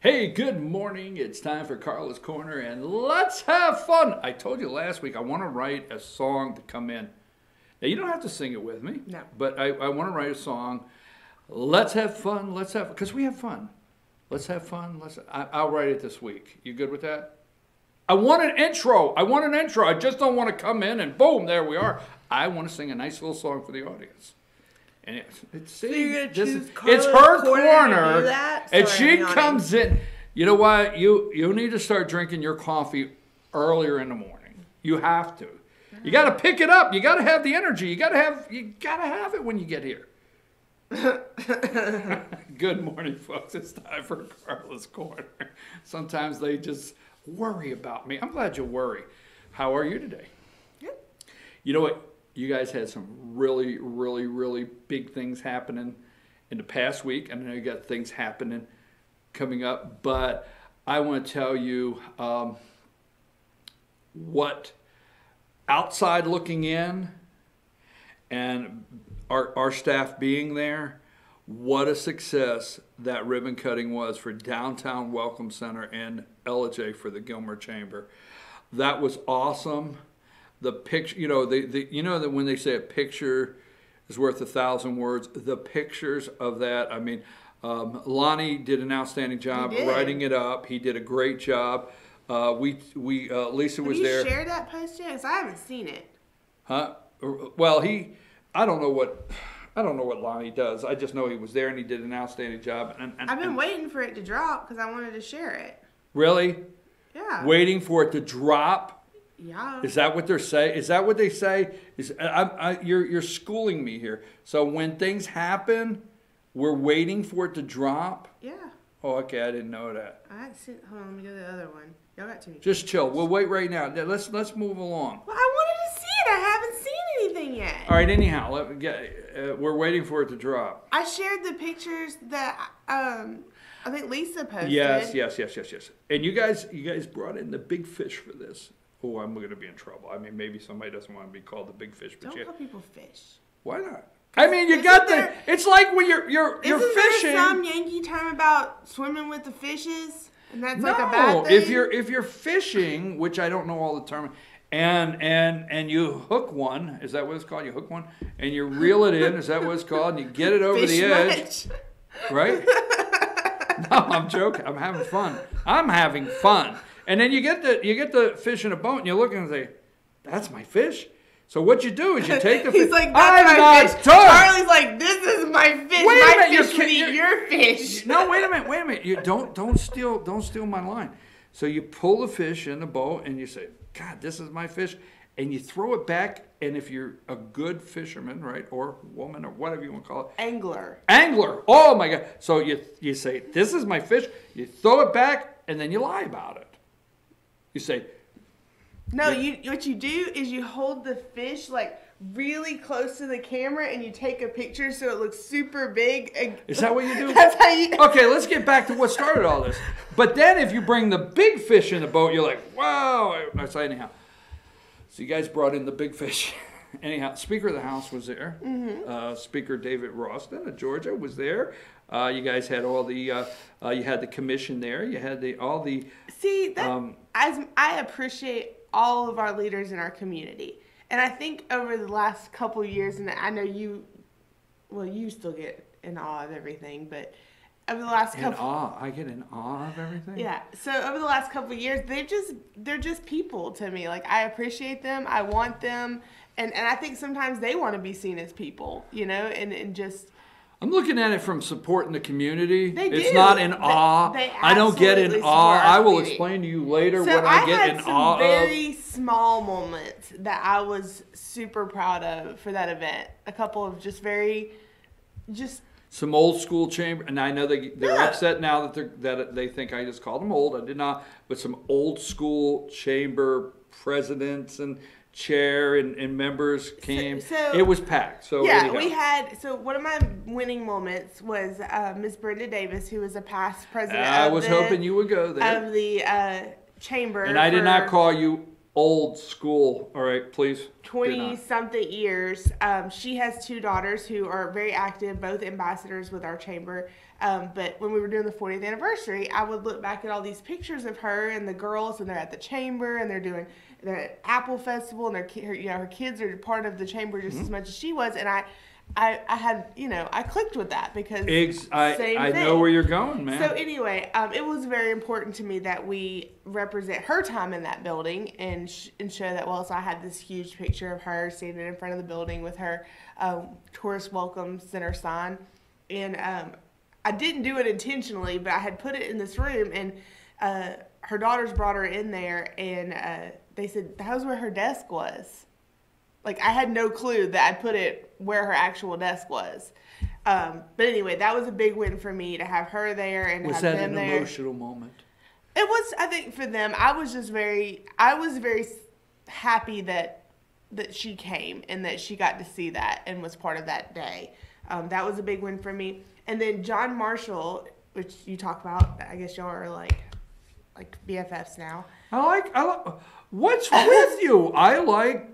Hey, good morning. It's time for Karla's Corner, and let's have fun. I told you last week I want to write a song to come in. Now, you don't have to sing it with me. No. But I want to write a song. Let's have fun. Because we have fun. Let's have fun. I'll write it this week. You good with that? I want an intro. I just don't want to come in and boom, there we are. I want to sing a nice little song for the audience. And it's her corner, and she comes in. You know what? You need to start drinking your coffee earlier in the morning. You have to. You got to pick it up. You got to have the energy. You got to have it when you get here. Good morning, folks. It's time for Karla's Corner. Sometimes they just worry about me. I'm glad you worry. How are you today? Good. You know what? You guys had some really, really, really big things happening in the past week. I know you got things happening coming up, but I want to tell you what outside looking in and our staff being there, what a success that ribbon cutting was for Downtown Welcome Center in Ellijay for the Gilmer Chamber. That was awesome. The picture, that when they say a picture is worth 1,000 words, the pictures of that, I mean, Lonnie did an outstanding job writing it up. He did a great job. Lisa was there. Have you shared that post yet? Because I haven't seen it. Huh? Well, I don't know what Lonnie does. I just know he was there and he did an outstanding job. And I've been waiting for it to drop because I wanted to share it. Really? Yeah. Waiting for it to drop? Yeah. Is that what they're saying? Is that what they say? You're schooling me here. So when things happen, we're waiting for it to drop? Yeah. Oh, okay. I didn't know that. I haven't seen. Hold on, let me go to the other one. Y'all got too many. Just chill. We'll wait right now. Let's move along. Well, I wanted to see it. I haven't seen anything yet. All right. Anyhow, we're waiting for it to drop. I shared the pictures that I think Lisa posted. Yes. And you guys brought in the big fish for this. Oh, I'm going to be in trouble. I mean, maybe somebody doesn't want to be called the big fish, but Don't call people fish. Why not? I mean, you got the. It's like when you're fishing. Isn't there some Yankee term about swimming with the fishes, and that's like a bad thing? if you're fishing, which I don't know all the term, and you hook one, is that what it's called? You hook one and you reel it in, is that what it's called? And you get it over the edge, right? No, I'm joking. I'm having fun. And then you get the fish in a boat and you look and say, "That's my fish." So what you do is you take the fish. He's like, "That's my fish." Done. Charlie's like, "This is my fish. My fish would eat your fish." No, wait a minute. You don't steal my line. So you pull the fish in the boat and you say, "God, this is my fish," and you throw it back. And if you're a good fisherman, right, or woman, or whatever you want to call it, Angler. Oh my God! So you say, "This is my fish." You throw it back, and then you lie about it. You say, "No." What you do is you hold the fish like really close to the camera, and you take a picture so it looks super big. Is that what you do? That's how you. Okay, let's get back to what started all this. But then, if you bring the big fish in the boat, you're like, "Wow!" So anyhow, so you guys brought in the big fish. Anyhow, Speaker of the House was there. Mm-hmm. Speaker David Ralston of Georgia was there. You guys had all the. You had the commission there. You had all the. See, as I appreciate all of our leaders in our community, and I think over the last couple of years, and I know you still get in awe of everything, but over the last couple. I get in awe of everything. Yeah. So over the last couple of years, they're just people to me. Like, I appreciate them. I want them. And I think sometimes they want to be seen as people, and just. I'm looking at it from supporting the community. They do. It's not in awe. I don't get in awe. I will explain to you later what I get in awe of. I had some very small moments that I was super proud of for that event. A couple of some old school chamber, and I know they're upset now that they think I just called them old. I did not, but some old school chamber presidents and chair and members came. So it was packed. So yeah, we had. So one of my winning moments was Miss Brenda Davis, who was a past president. I was hoping you would go there of the chamber. And I did not call you old school. All right, please. 20-something years. She has 2 daughters who are very active, both ambassadors with our chamber. But when we were doing the 40th anniversary, I would look back at all these pictures of her and the girls, and they're at the chamber, and they're doing the Apple Festival, and her kids are part of the chamber just as much as she was. And I had, I clicked with that because I know where you're going, man. So anyway, it was very important to me that we represent her time in that building and show that. Well, so I had this huge picture of her standing in front of the building with her Tourist Welcome Center sign, and I didn't do it intentionally, but I had put it in this room, and her daughters brought her in there, and they said that was where her desk was. Like, I had no clue that I put it where her actual desk was. But anyway, that was a big win for me to have her there and have them there. Was that an emotional moment? It was, I think, for them. I was very happy that she came and that she got to see that and was part of that day. That was a big win for me. And then John Marshall, which you talk about, I guess y'all are like BFFs now. I like. What's with you? I like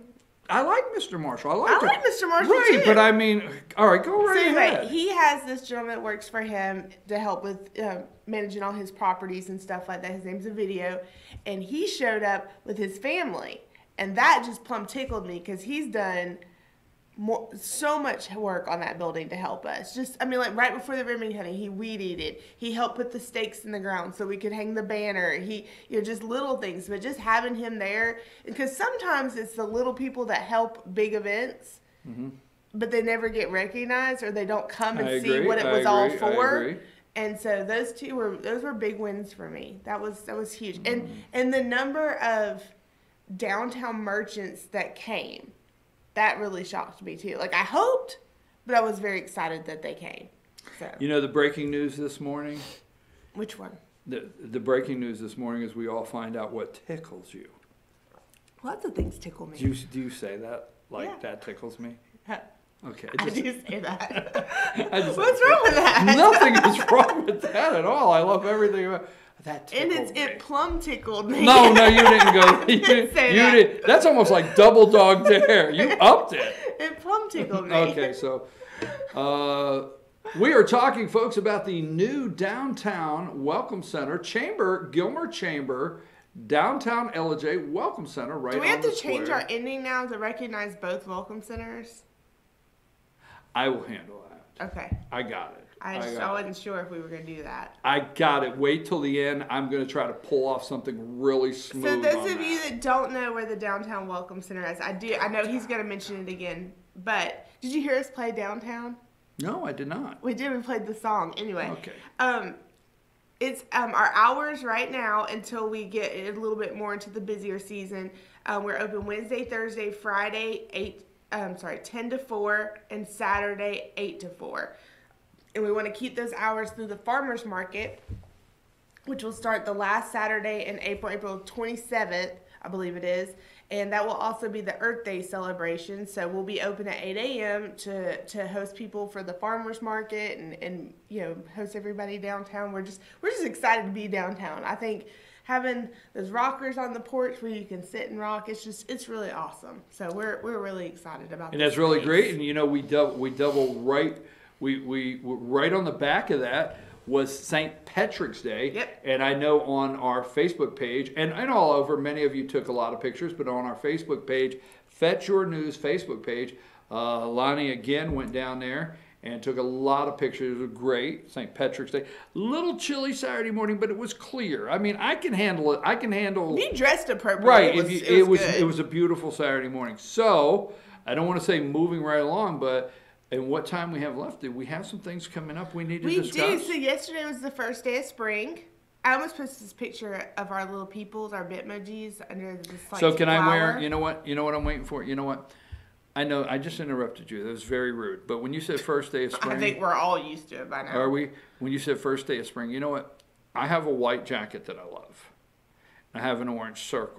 Mr. Marshall. I like Mr. Marshall right, too. But I mean, all right, go right ahead. Anyway, he has this gentleman that works for him to help with managing all his properties and stuff like that. His name's Video, and he showed up with his family, and that just plumb tickled me because he's done so much work on that building to help us. Like right before the ribbon cutting, he weed-eated it. He helped put the stakes in the ground so we could hang the banner. He, just little things, but just having him there, because sometimes it's the little people that help big events, but they never get recognized or they don't come and see what it was all for. And so those were big wins for me. That was huge. And the number of downtown merchants that came, that really shocked me too. Like, I hoped, but I was very excited that they came. So. The breaking news this morning? Which one? The breaking news this morning is we all find out what tickles you. Lots of things tickle me. Do you say that? That tickles me? Okay. I do say that. What's wrong with that? Nothing is wrong with that at all. I love everything about that. Tickled me. It plumb tickled me. No, you didn't go. You didn't say that. That's almost like double dog dare. You upped it. It plumb tickled me. Okay, so we are talking, folks, about the new downtown Welcome Center, Gilmer Chamber, downtown Ellijay Welcome Center, right on the square. Do we have to change our ending now to recognize both Welcome Centers? I will handle that. Okay. I got it. I wasn't sure if we were going to do that. I got it. Wait till the end. I'm going to try to pull off something really smooth. So those of you that don't know where the Downtown Welcome Center is, I know he's going to mention it again. But did you hear us play Downtown? No, I did not. We did. We played the song. Anyway. Okay. It's our hours right now until we get a little bit more into the busier season. We're open Wednesday, Thursday, Friday, 10 to 4, and Saturday, 8 to 4. And we want to keep those hours through the farmers market, which will start the last Saturday in April 27th, I believe it is. And that will also be the Earth Day celebration. So we'll be open at 8 a.m. to host people for the farmers market and host everybody downtown. We're just excited to be downtown. I think having those rockers on the porch where you can sit and rock, it's really awesome. So we're really excited about that. And that's really great. And we double right. We right on the back of that was St. Patrick's Day. Yep. And I know on our Facebook page, and all over, many of you took a lot of pictures, but on our Facebook page, Fetch Your News Facebook page, Lonnie again went down there and took a lot of pictures. It was great. St. Patrick's Day. Little chilly Saturday morning, but it was clear. I mean, I can handle it. You dressed appropriately. Right. It was a beautiful Saturday morning. So, I don't want to say moving right along, but... And what time we have left? Do we have some things coming up we need to discuss? We do. So yesterday was the first day of spring. I almost posted this picture of our little peoples, our Bitmojis under this So can flower. I wear? You know what I'm waiting for. You know what? I know I just interrupted you. That was very rude. But when you said first day of spring, I think we're all used to it by now. Are we? When you said first day of spring, you know what? I have a white jacket that I love. I have an orange shirt.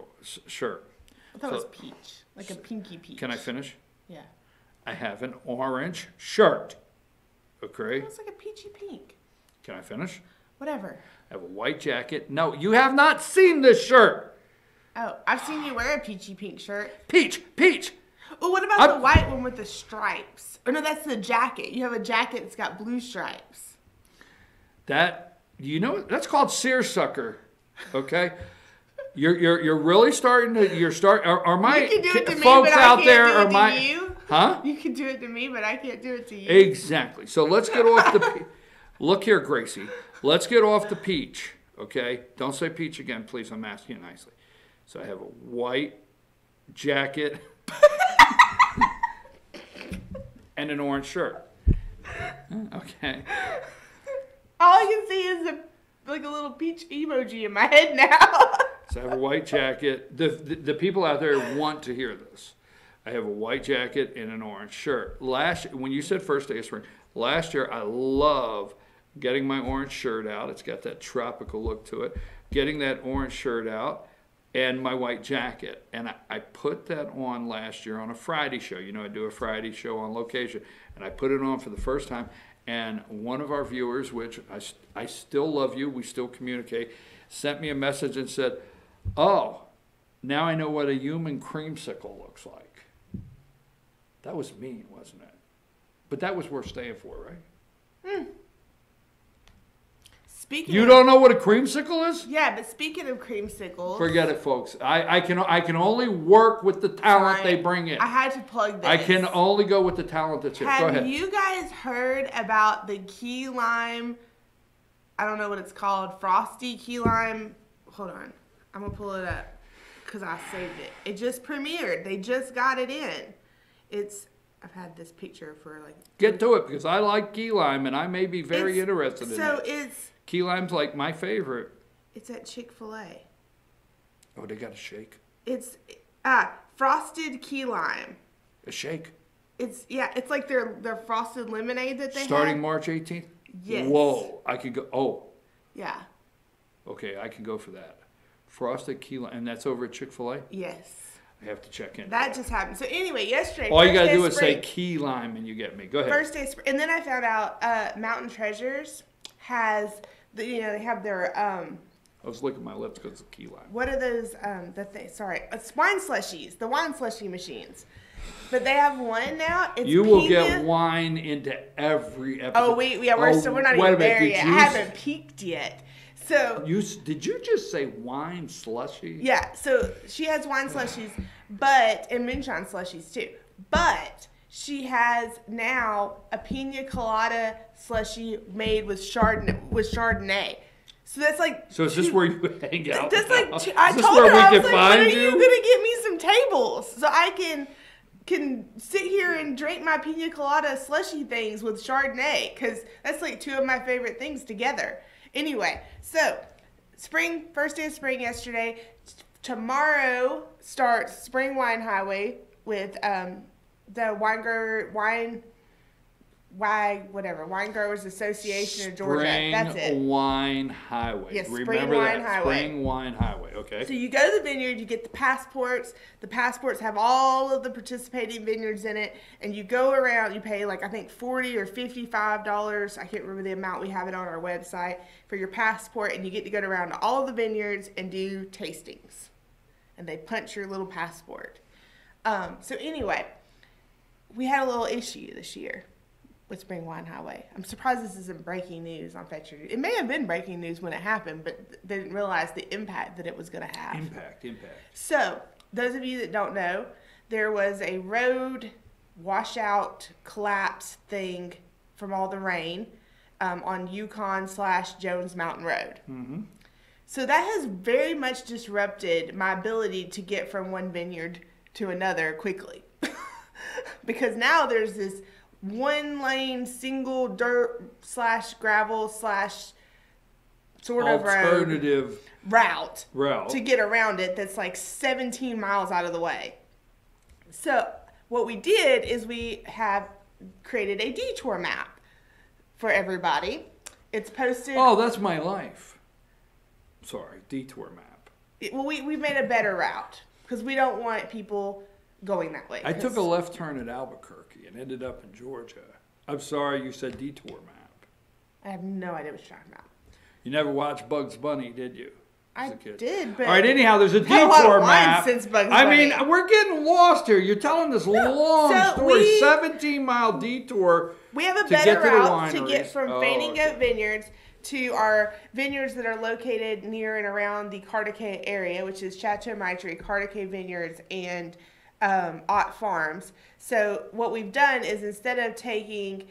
I thought it was peach, like a pinky peach. Can I finish? Yeah. I have an orange shirt. Okay? It's like a peachy pink. Can I finish? Whatever. I have a white jacket. No, you have not seen this shirt. Oh, I've seen you wear a peachy pink shirt. Peach, peach. Oh, what about the white one with the stripes? Oh, no, that's the jacket. You have a jacket that's got blue stripes. That, you know, that's called seersucker, okay? You're really starting to, are my You can do it to me, folks but I out can't there, do it are to my, you. huh? You can do it to me, but I can't do it to you. Exactly. So let's get off the, look here, Gracie. Let's get off the peach, okay? Don't say peach again, please. I'm asking you nicely. So I have a white jacket and an orange shirt. Okay. All I can see is like a little peach emoji in my head now. So I have a white jacket. The people out there want to hear this. I have a white jacket and an orange shirt. When you said first day of spring, last year I love getting my orange shirt out. It's got that tropical look to it. Getting that orange shirt out and my white jacket. And I put that on last year on a Friday show. You know, I do a Friday show on location. And I put it on for the first time. And one of our viewers, which I still love you, we still communicate, sent me a message and said, oh, now I know what a human creamsicle looks like. That was mean, wasn't it? But that was worth staying for, right? You don't know what a creamsicle is? Yeah, but speaking of creamsicles, forget it, folks. I can only work with the talent they bring in. I had to plug this. I can only go with the talent that's here. Go ahead. Have you guys heard about the key lime? I don't know what it's called. Frosty key lime. Hold on, I'm gonna pull it up because I saved it. It just premiered. They just got it in. I've had this picture for like. Get to it because I like key lime and I may be very interested in it. So it's. Key lime's like my favorite. It's at Chick-fil-A. Oh, they got a shake? It's frosted key lime. A shake? It's like their frosted lemonade that they Starting have. March 18th? Yes. Whoa, I could go. Oh. Yeah. Okay, I can go for that. Frosted key lime, and that's over at Chick-fil-A? Yes. I have to check in. That just happened. So anyway, yesterday. All you got to do is say key lime and you get me. Go ahead. First day of spring. And then I found out Mountain Treasures has, they have their, I was licking my lips because of key lime. what are those, it's wine slushies, the wine slushie machines. But they have one now. It's you will get wine into every episode. Oh, we're not even there yet. I haven't peaked yet. So did you just say wine slushy? Yeah, so she has wine slushies, and moonshine slushies too. But she has now a pina colada slushie made with Chardonnay. So that's like. So is this where you hang out? That's like. Is I this told where her, we I can was like, find when are you? you gonna get me some tables so I can sit here and drink my pina colada slushy things with Chardonnay, because that's like two of my favorite things together. Anyway, so first day of spring yesterday. Tomorrow starts Spring Wine Highway with the Wine Growers Association of Georgia. That's it. Spring Wine Highway. Yes, Remember Spring Wine that. Highway. Spring Wine Highway. Okay. So you go to the vineyard, you get the passports. The passports have all of the participating vineyards in it, and you go around. You pay like I think $40 or $55. I can't remember the amount. We have it on our website for your passport, and you get to go around to all the vineyards and do tastings, and they punch your little passport. So anyway, we had a little issue this year with Spring Wine Highway. I'm surprised this isn't breaking news on Fetcher. It may have been breaking news when it happened, but they didn't realize the impact that it was going to have. Impact. So, those of you that don't know, there was a road washout collapse thing from all the rain on Yukon/Jones Mountain Road. Mm-hmm. So that has very much disrupted my ability to get from one vineyard to another quickly. Because now there's this one lane single dirt/gravel/ sort of alternative route route to get around it that's like 17 miles out of the way. So what we did is we have created a detour map for everybody. It's posted. Oh, that's my life. Sorry, detour map. We made a better route because we don't want people going that way. I took a left turn at Albuquerque and ended up in Georgia. I'm sorry you said detour map. I have no idea what you're talking about. You never watched Bugs Bunny, did you? I as a kid. did, but all right. Anyhow, there's a had a lot of detour wine map. since Bugs I Bunny. mean, we're getting lost here. You're telling this long so story, 17-mile detour. We have a to better get to the route to get wineries. from Fanning Goat Vineyards to our vineyards that are located near and around the Cartacay area, which is Chateau Maitre, Cartacay Vineyards, and Ott Farms. So what we've done is instead of taking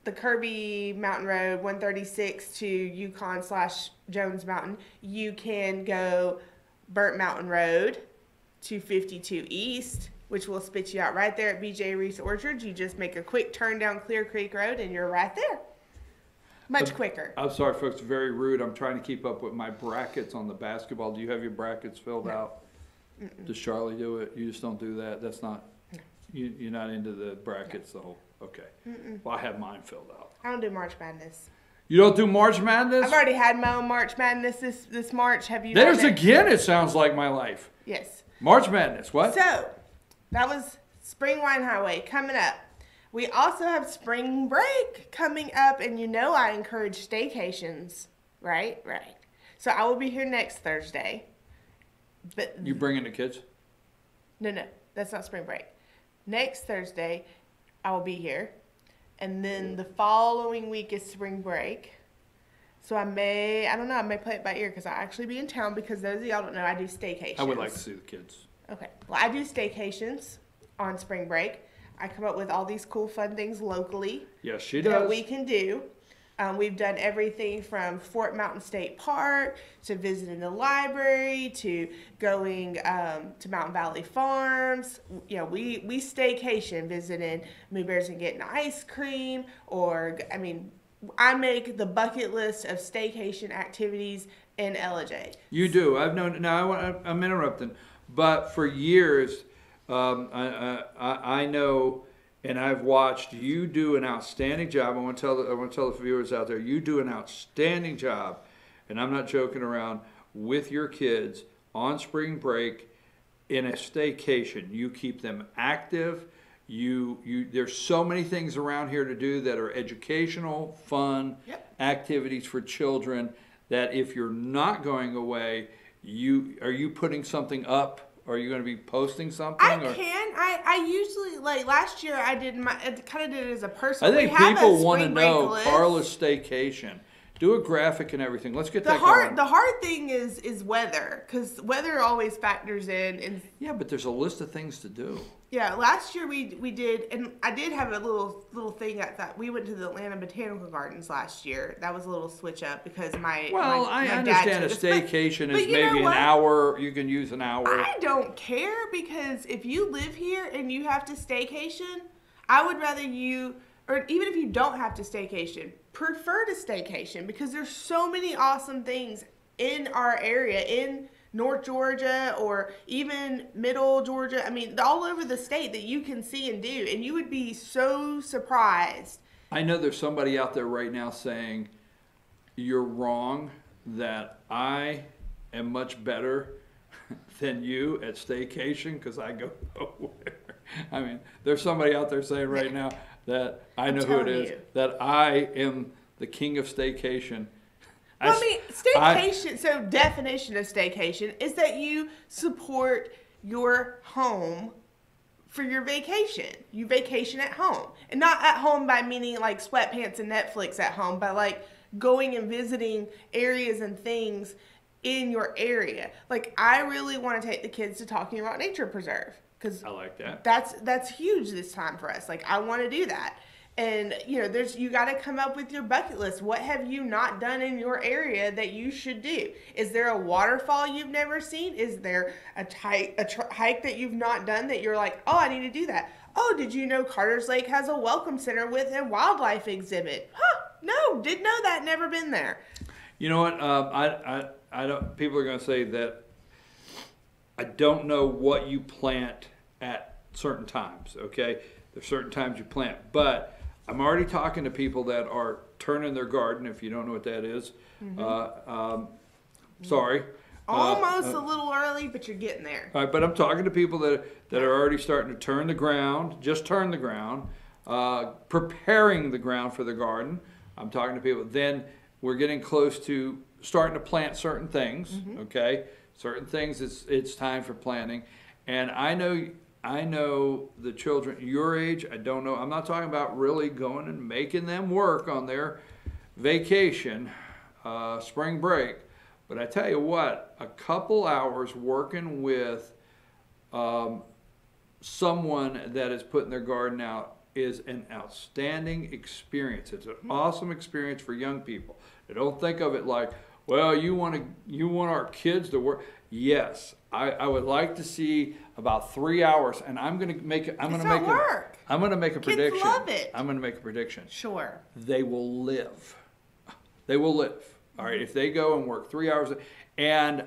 the Kirby Mountain Road 136 to Yukon/Jones Mountain, you can go Burnt Mountain Road to 52 East, which will spit you out right there at BJ Reese Orchards. You just make a quick turn down Clear Creek Road and you're right there. Much quicker. I'm sorry, folks, very rude. I'm trying to keep up with my brackets on the basketball. Do you have your brackets filled out? Does Charlie do it? You just don't do that? That's not, you're not into the brackets, the whole, okay. Well, I have mine filled out. I don't do March Madness. You don't do March Madness? I've already had my own March Madness this March. Have you There's done it? again, it sounds like my life. Yes. March Madness, what? So, that was Spring Wine Highway coming up. We also have spring break coming up, and you know I encourage staycations, right? Right. So I will be here next Thursday. But You bringing the kids? no, that's not spring break. Next Thursday, I will be here, and then the following week is spring break. So I may play it by ear because I'll actually be in town because those of y'all don't know I do staycations. I would like to see the kids. Okay. Well, I do staycations on spring break. I come up with all these cool, fun things locally Yes, she that does. we can do. We've done everything from Fort Mountain State Park to visiting the library to going to Mountain Valley Farms. You know, we staycation visiting Moo Bears and getting ice cream, or I make the bucket list of staycation activities in Ellijay. You do. I've known. Now I'm interrupting, but for years, I know, and I've watched you do an outstanding job. I want to tell the viewers out there, you do an outstanding job, and I'm not joking around, with your kids on spring break in a staycation. You keep them active. There's so many things around here to do that are educational, fun activities for children. That if you're not going away, are you putting something up? Are you going to be posting something? I usually, like last year, I kind of did it as a personal. I think people want to know Karla's staycation. Do a graphic and everything. Let's get that going. The hard thing is weather, because weather always factors in. And yeah, but there's a list of things to do. Yeah, last year we did, and I did have a little thing that we went to the Atlanta Botanical Gardens last year. That was a little switch up because I understand a staycation is maybe an hour. You can use an hour. I don't care, because if you live here and you have to staycation, I would rather you, or even if you don't have to staycation, prefer to staycation, because there's so many awesome things in our area, in North Georgia or even Middle Georgia. I mean, all over the state that you can see and do, and you would be so surprised. I know there's somebody out there right now saying, you're wrong, that I am much better than you at staycation because I go nowhere. I mean, there's somebody out there saying right now that I know who it is, that I am the king of staycation. Well, staycation, so definition of staycation is that you support your home for your vacation. You vacation at home. And not at home by meaning like sweatpants and Netflix at home, but like going and visiting areas and things in your area. Like, I really want to take the kids to Talking About Nature Preserve, because I like that. That's huge this time for us. Like, I want to do that. And, you got to come up with your bucket list. What have you not done in your area that you should do? Is there a waterfall you've never seen? Is there a hike that you've not done that you're like, oh, I need to do that? Oh, did you know Carter's Lake has a welcome center with a wildlife exhibit? Huh, no, didn't know that, never been there. You know what, I don't, people are going to say that I don't know what you plant at certain times, okay? There's certain times you plant, but I'm already talking to people that are turning their garden, if you don't know what that is. Sorry. Almost a little early, but you're getting there. All right, but I'm talking to people that are already starting to turn the ground, preparing the ground for the garden. I'm talking to people. Then we're getting close to starting to plant certain things. Okay, certain things it's time for planting, and I know the children your age. I don't know. I'm not talking about really going and making them work on their vacation, spring break. But I tell you what, a couple hours working with someone that is putting their garden out is an outstanding experience. It's an awesome experience for young people. They don't think of it like, well, you want our kids to work. Yes, I would like to see about 3 hours, and I'm going to make it. I'm going to make work. I'm going to make a prediction. Kids love it. I'm going to make a prediction. Sure. They will live. They will live. All right, if they go and work 3 hours, and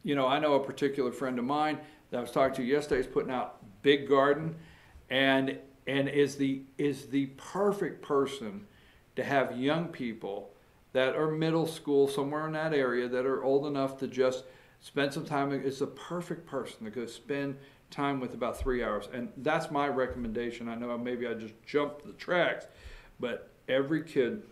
you know, I know a particular friend of mine that I was talking to yesterday is putting out big garden, and is the perfect person to have young people that are middle school somewhere in that area that are old enough to just spend some time. It's the perfect person to go spend time with about 3 hours, and that's my recommendation. I know maybe I just jumped the tracks, but every kid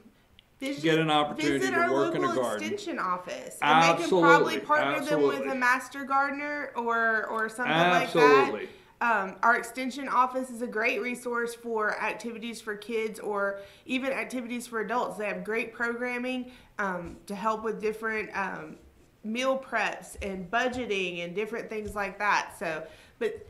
get an opportunity to work in a garden. Visit our local extension office. And Absolutely. they can probably partner Absolutely. them with a master gardener or something Absolutely. like that. Our extension office is a great resource for activities for kids or even activities for adults. They have great programming to help with different meal preps and budgeting and different things like that. So, but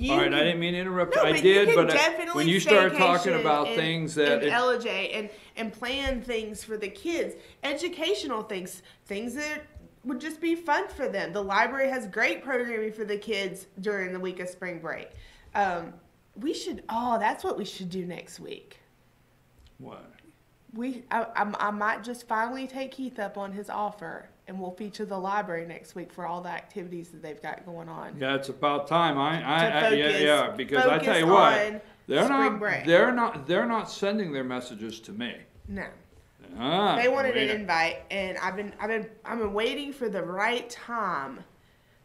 all right, I didn't mean to interrupt. No, I but did, you can but definitely when you start talking staycation about things that and Ellijay and plan things for the kids, educational things that would just be fun for them. The library has great programming for the kids during the week of spring break. That's what we should do next week. What? I might just finally take Keith up on his offer, and we'll feature the library next week for all the activities that they've got going on. Yeah, it's about time. Because I tell you on what, spring break. they're not sending their messages to me. No. They wanted an invite, and I've been waiting for the right time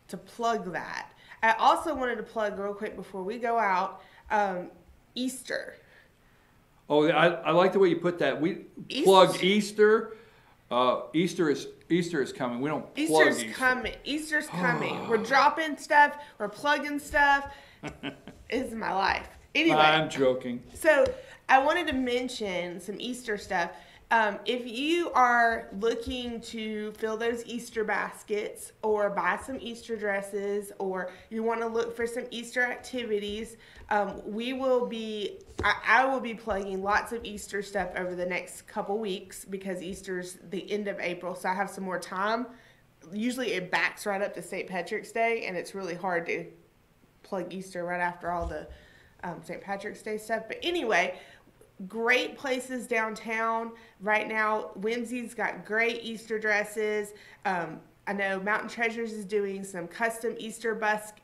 to plug that. I also wanted to plug real quick before we go out, Easter. Oh, I like the way you put that. We plug Easter. Easter is coming. We don't plug Easter. Easter's coming. We're dropping stuff. We're plugging stuff. This is my life. Anyway. I'm joking. So I wanted to mention some Easter stuff. If you are looking to fill those Easter baskets or buy some Easter dresses, or you want to look for some Easter activities, I will be plugging lots of Easter stuff over the next couple weeks because Easter's the end of April, so I have some more time. Usually it backs right up to St. Patrick's Day, and it's really hard to plug Easter right after all the St. Patrick's Day stuff. But anyway, great places downtown right now. Whimsy's got great Easter dresses. I know Mountain Treasures is doing some custom Easter baskets.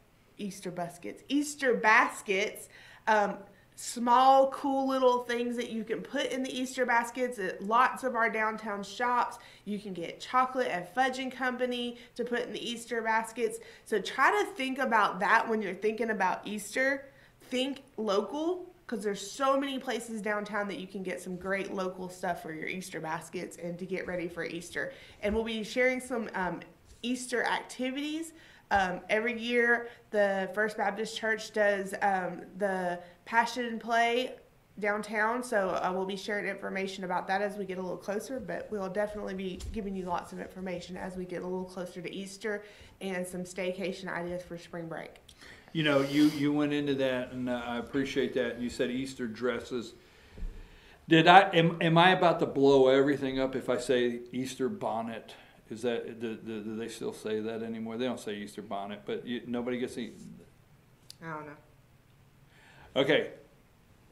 Small, cool little things that you can put in the Easter baskets at lots of our downtown shops. You can get chocolate at Fudge and Company to put in the Easter baskets. So try to think about that when you're thinking about Easter. Think local, because there's so many places downtown that you can get some great local stuff for your Easter baskets and to get ready for Easter. And we'll be sharing some Easter activities. Every year, the First Baptist Church does the Passion Play downtown, so we'll be sharing information about that as we get a little closer, but we'll definitely be giving you lots of information as we get a little closer to Easter and some staycation ideas for spring break. You know, you went into that, and I appreciate that. You said Easter dresses. Am I about to blow everything up if I say Easter bonnet? Is that do they still say that anymore? They don't say Easter bonnet, but nobody gets the. I don't know. Okay,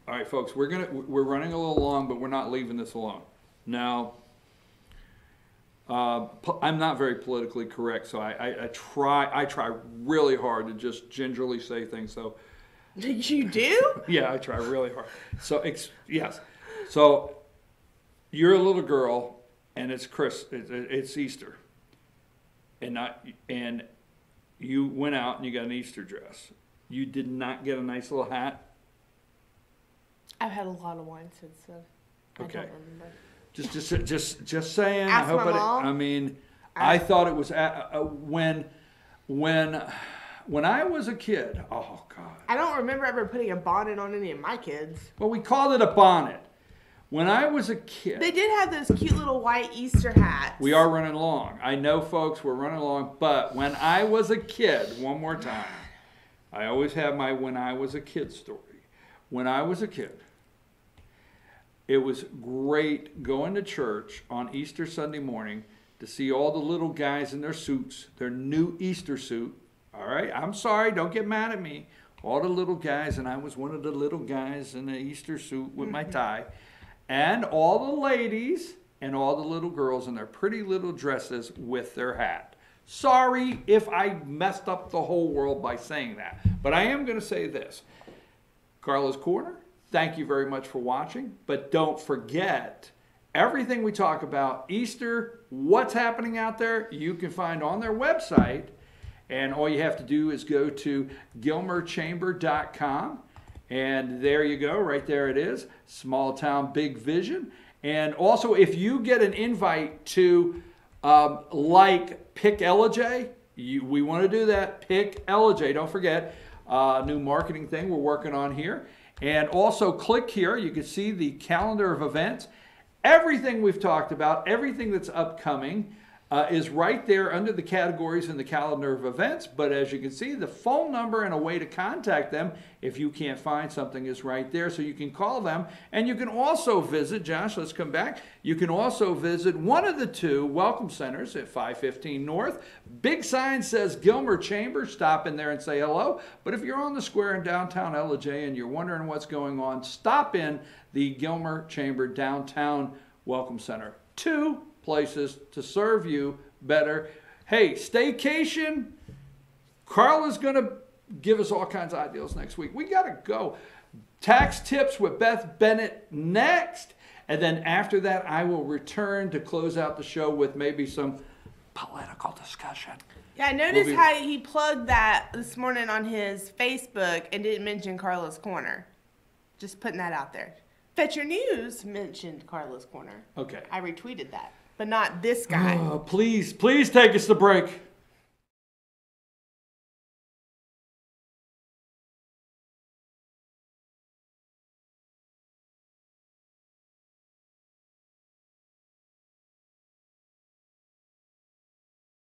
all right, folks. We're running a little long, but we're not leaving this alone. Now, I'm not very politically correct, so I try really hard to just gingerly say things. So. You do? Yeah, I try really hard. So yes, so you're a little girl. And it's Easter, and you went out and you got an Easter dress. You did not get a nice little hat. I've had a lot of wine since then. Okay. I don't remember. Just saying. Ask I hope my mom. I mean, I thought it was when I was a kid. Oh God. I don't remember ever putting a bonnet on any of my kids. Well, we called it a bonnet. When I was a kid. They did have those cute little white Easter hats. We are running along. I know, folks, we're running along. But when I was a kid, one more time, I always have my when I was a kid story. When I was a kid, it was great going to church on Easter Sunday morning to see all the little guys in their suits, their new Easter suit. All right, I'm sorry, don't get mad at me. All the little guys, and I was one of the little guys in the Easter suit with my tie. And all the ladies and all the little girls in their pretty little dresses with their hat. Sorry if I messed up the whole world by saying that. But I am going to say this. Karla's Corner, thank you very much for watching. But don't forget, everything we talk about, Easter, what's happening out there, you can find on their website. And all you have to do is go to gilmerchamber.com. And there you go, right there it is, Small Town Big Vision. And also, if you get an invite to like Pick Ellijay, we want to do that, Pick Ellijay, don't forget, new marketing thing we're working on here. And also click here, you can see the calendar of events. Everything we've talked about, everything that's upcoming, is right there under the categories in the calendar of events. But as you can see, the phone number and a way to contact them if you can't find something is right there. So you can call them. And you can also visit, Josh, let's come back. You can also visit one of the two welcome centers at 515 North. Big sign says Gilmer Chamber. Stop in there and say hello. But if you're on the square in downtown Ellijay and you're wondering what's going on, stop in the Gilmer Chamber Downtown Welcome Center. Two places to serve you better. Hey, staycation. Karla's going to give us all kinds of ideas next week. We got to go. Tax tips with Beth Bennett next. And then after that, I will return to close out the show with maybe some political discussion. Yeah, I noticed how he plugged that this morning on his Facebook and didn't mention Karla's Corner. Just putting that out there. Fetcher News mentioned Karla's Corner. Okay. I retweeted that. But not this guy. Please take us to break.